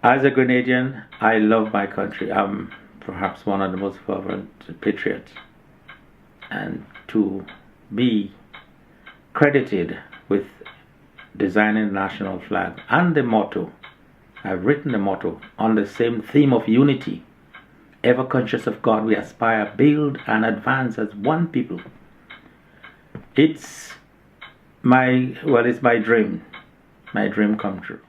As a Grenadian, I love my country. I'm perhaps one of the most fervent patriots. And to be credited with designing the national flag and the motto, I've written the motto on the same theme of unity. Ever conscious of God, we aspire, build, and advance as one people. It's it's my dream come true.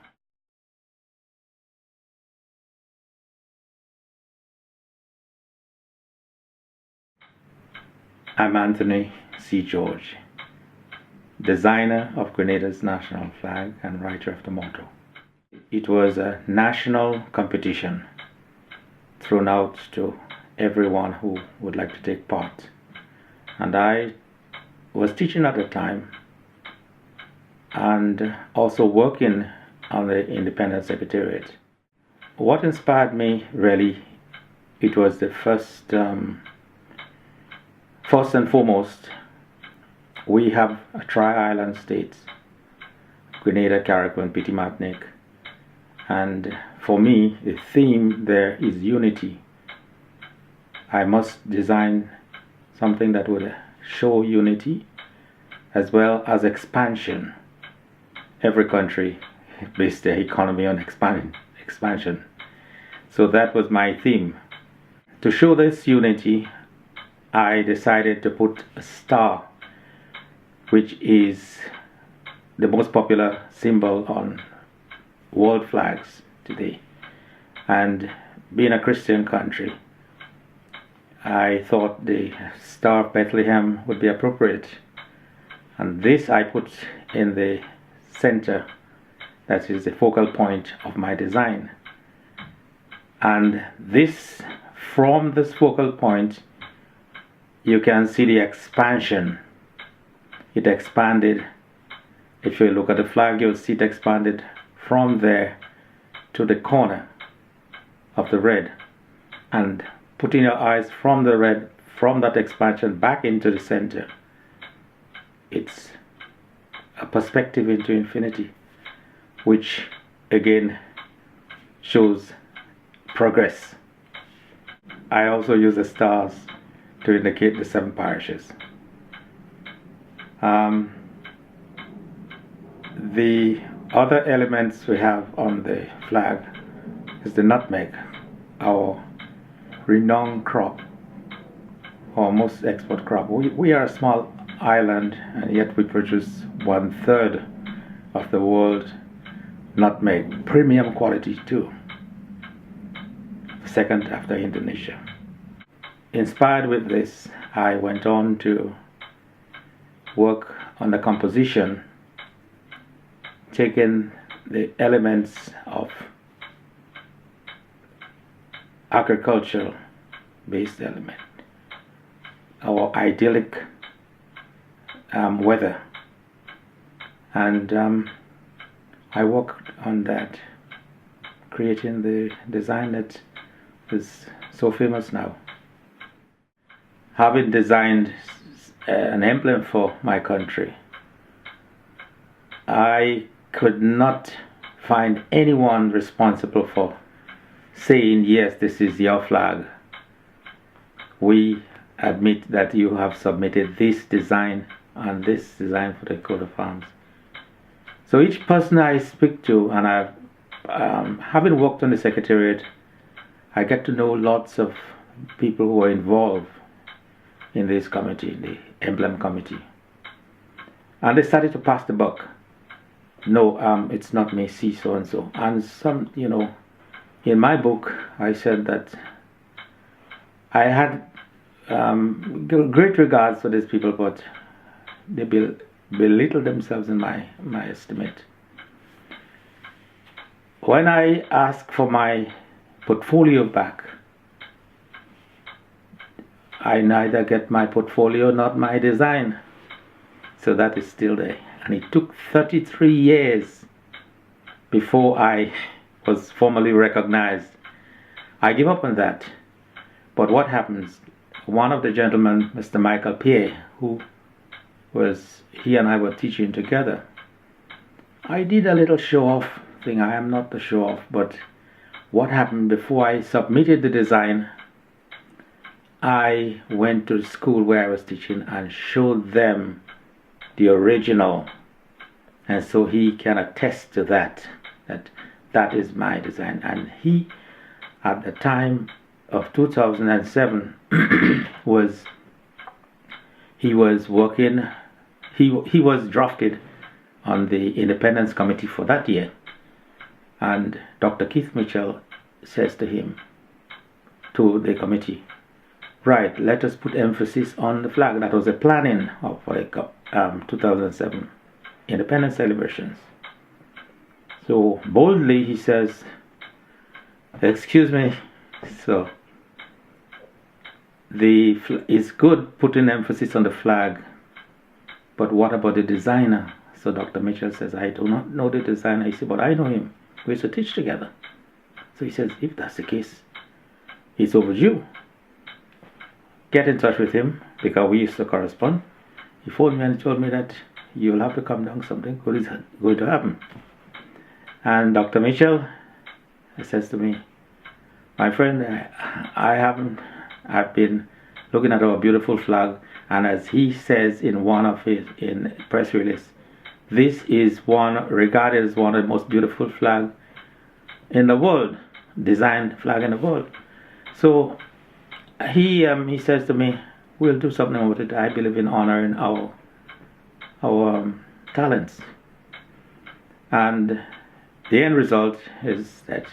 I'm Anthony C. George, designer of Grenada's national flag and writer of the motto. It was a national competition thrown out to everyone who would like to take part. And I was teaching at the time and also working on the Independence Secretariat. What inspired me really, it was the first and foremost, we have a tri-island states, Grenada, Carriacou, and Petit Martinique. And for me, the theme there is unity. I must design something that would show unity as well as expansion. Every country based their economy on expansion. So that was my theme. To show this unity, I decided to put a star, which is the most popular symbol on world flags today. And being a Christian country, I thought the Star of Bethlehem would be appropriate. And this I put in the center, that is the focal point of my design. And this, from this focal point, you can see the expansion. It expanded. If you look at the flag, you'll see it expanded from there to the corner of the red, and putting your eyes from the red, from that expansion back into the center, it's a perspective into infinity, which again shows progress. I also use the stars to indicate the 7 parishes. The other elements we have on the flag is the nutmeg, our renowned crop, our most export crop. We are a small island, and yet we produce 1/3 of the world nutmeg, premium quality too, second after Indonesia. Inspired with this, I went on to work on the composition, taking the elements of agricultural based element, our idyllic weather, and I worked on that, creating the design that is so famous now. Having designed an emblem for my country, I could not find anyone responsible for saying, yes, this is your flag. We admit that you have submitted this design and this design for the coat of arms. So each person I speak to, and I've having worked on the Secretariat, I get to know lots of people who are involved in this committee, the emblem committee. And they started to pass the buck. No, it's not me, see so and so. And some, in my book, I said that I had great regards for these people, but they belittle themselves in my estimate. When I asked for my portfolio back, I neither get my portfolio nor my design. So that is still there. And it took 33 years before I was formally recognized. I give up on that. But what happens? One of the gentlemen, Mr. Michael Pierre, he and I were teaching together. I did a little show-off thing. I am not the show-off, but what happened before I submitted the design, I went to the school where I was teaching and showed them the original, and so he can attest to that is my design. And he, at the time of 2007, was working. He was drafted on the Independence Committee for that year, and Dr. Keith Mitchell says to the committee, right, let us put emphasis on the flag. That was the planning for the 2007 Independence celebrations. So boldly he says, excuse me, so it's good putting emphasis on the flag, but what about the designer? So Dr. Mitchell says, I do not know the designer. He said, but I know him. We used to teach together. So he says, if that's the case, it's overdue. Get in touch with him, because we used to correspond. He phoned me and told me that you'll have to come down, something good is going to happen. And Dr. Mitchell says to me, my friend, I've been looking at our beautiful flag, and as he says in one of his press release, this is regarded as one of the most beautiful flag in the world, designed flag in the world. So he says to me, we'll do something about it. I believe in honoring our talents. And the end result is that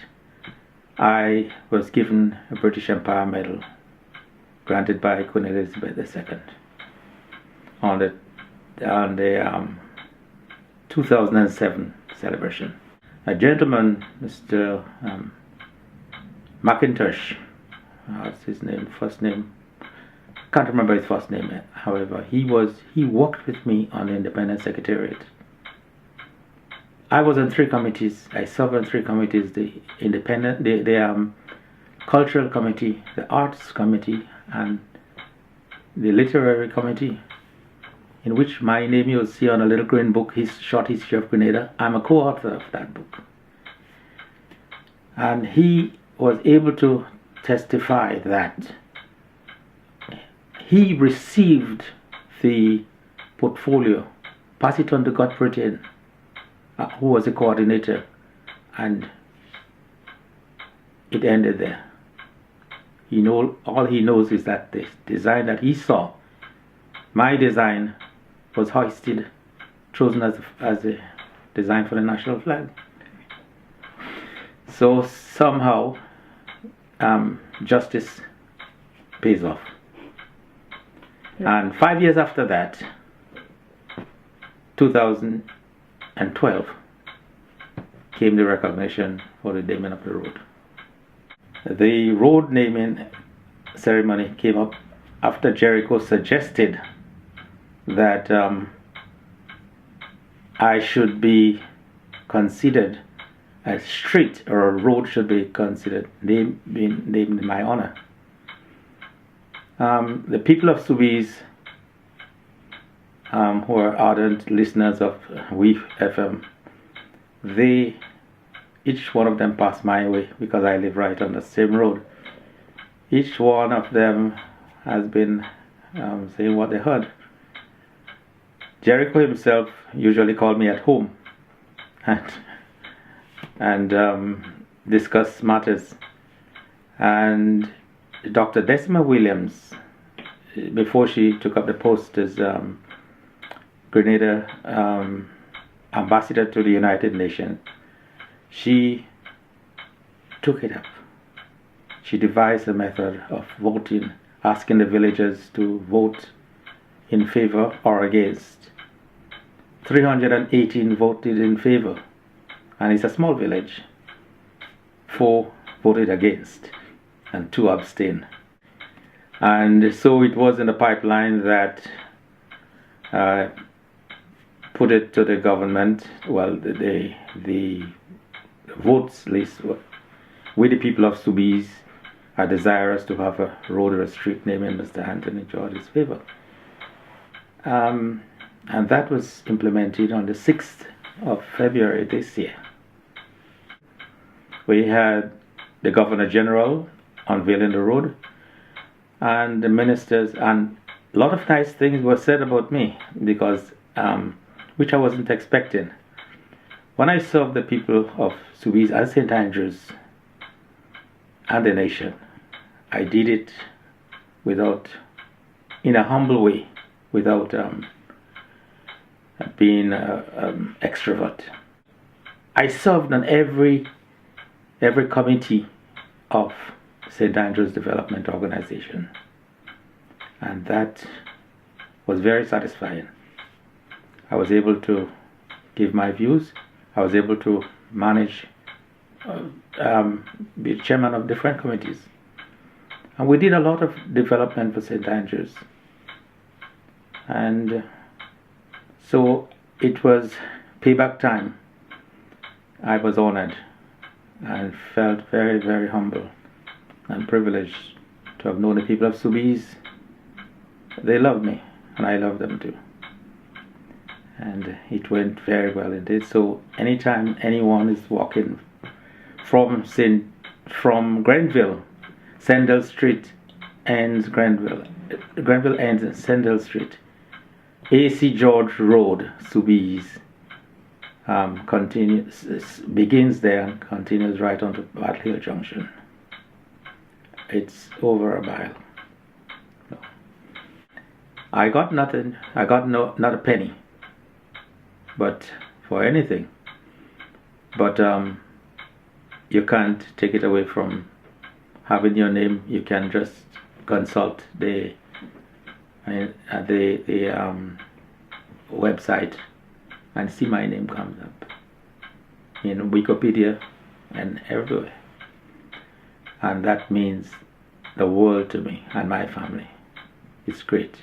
I was given a British Empire medal granted by Queen Elizabeth II on the 2007 celebration. A gentleman, Mr. McIntosh, what's his name, first name, can't remember his first name. However, he worked with me on the Independence Secretariat. I was on 3 committees. I served on 3 committees: the Cultural Committee, the Arts Committee, and the Literary Committee, in which my name you'll see on a little green book, his short history of Grenada. I'm a co-author of that book. And he was able to testify that he received the portfolio, passed it on to Godfrey, who was the coordinator, and it ended there. All he knows is that the design that he saw, my design, was hoisted, chosen as a design for the national flag. So somehow justice pays off. And 5 years after that, 2012, came the recognition for the naming of the road. The road naming ceremony came up after Jericho suggested that I should be considered a street or a road should be considered named in my honor. The people of Subies, who are ardent listeners of WEEF FM, each one of them passed my way because I live right on the same road. Each one of them has been saying what they heard. Jericho himself usually called me at home and discuss matters. And Dr. Decima Williams, before she took up the post as Grenada ambassador to the United Nations, she took it up. She devised a method of voting, asking the villagers to vote in favor or against. 318 voted in favor, and it's a small village. 4 voted against, and 2 abstained. And so it was in the pipeline that put it to the government. Well, the votes list with the people of Subies are desirous to have a road or a street named in Mr. Anthony George's favor. And that was implemented on the 6th of February this year. We had the Governor General unveiling the road, and the ministers, and a lot of nice things were said about me, because which I wasn't expecting. When I served the people of Subies and St. Andrews and the nation, I did it in a humble way, without being extrovert. I served on every committee of St. Andrews Development Organization, and that was very satisfying. I was able to give my views. I was able to manage, be chairman of different committees, and we did a lot of development for St. Andrews. And so it was payback time. I was honored and felt very, very humble and privileged to have known the people of Subies. They loved me, and I loved them too. And it went very well indeed. So anytime anyone is walking from Grenville, Sandal Street ends Grenville ends in Sandal Street, A.C. George Road, Subies, begins there and continues right on to Battle Hill Junction. It's over a mile. No. I got nothing. I got not a penny, but for anything. But you can't take it away from having your name. You can just consult the website and see my name comes up in Wikipedia and everywhere, and that means the world to me and my family. It's great.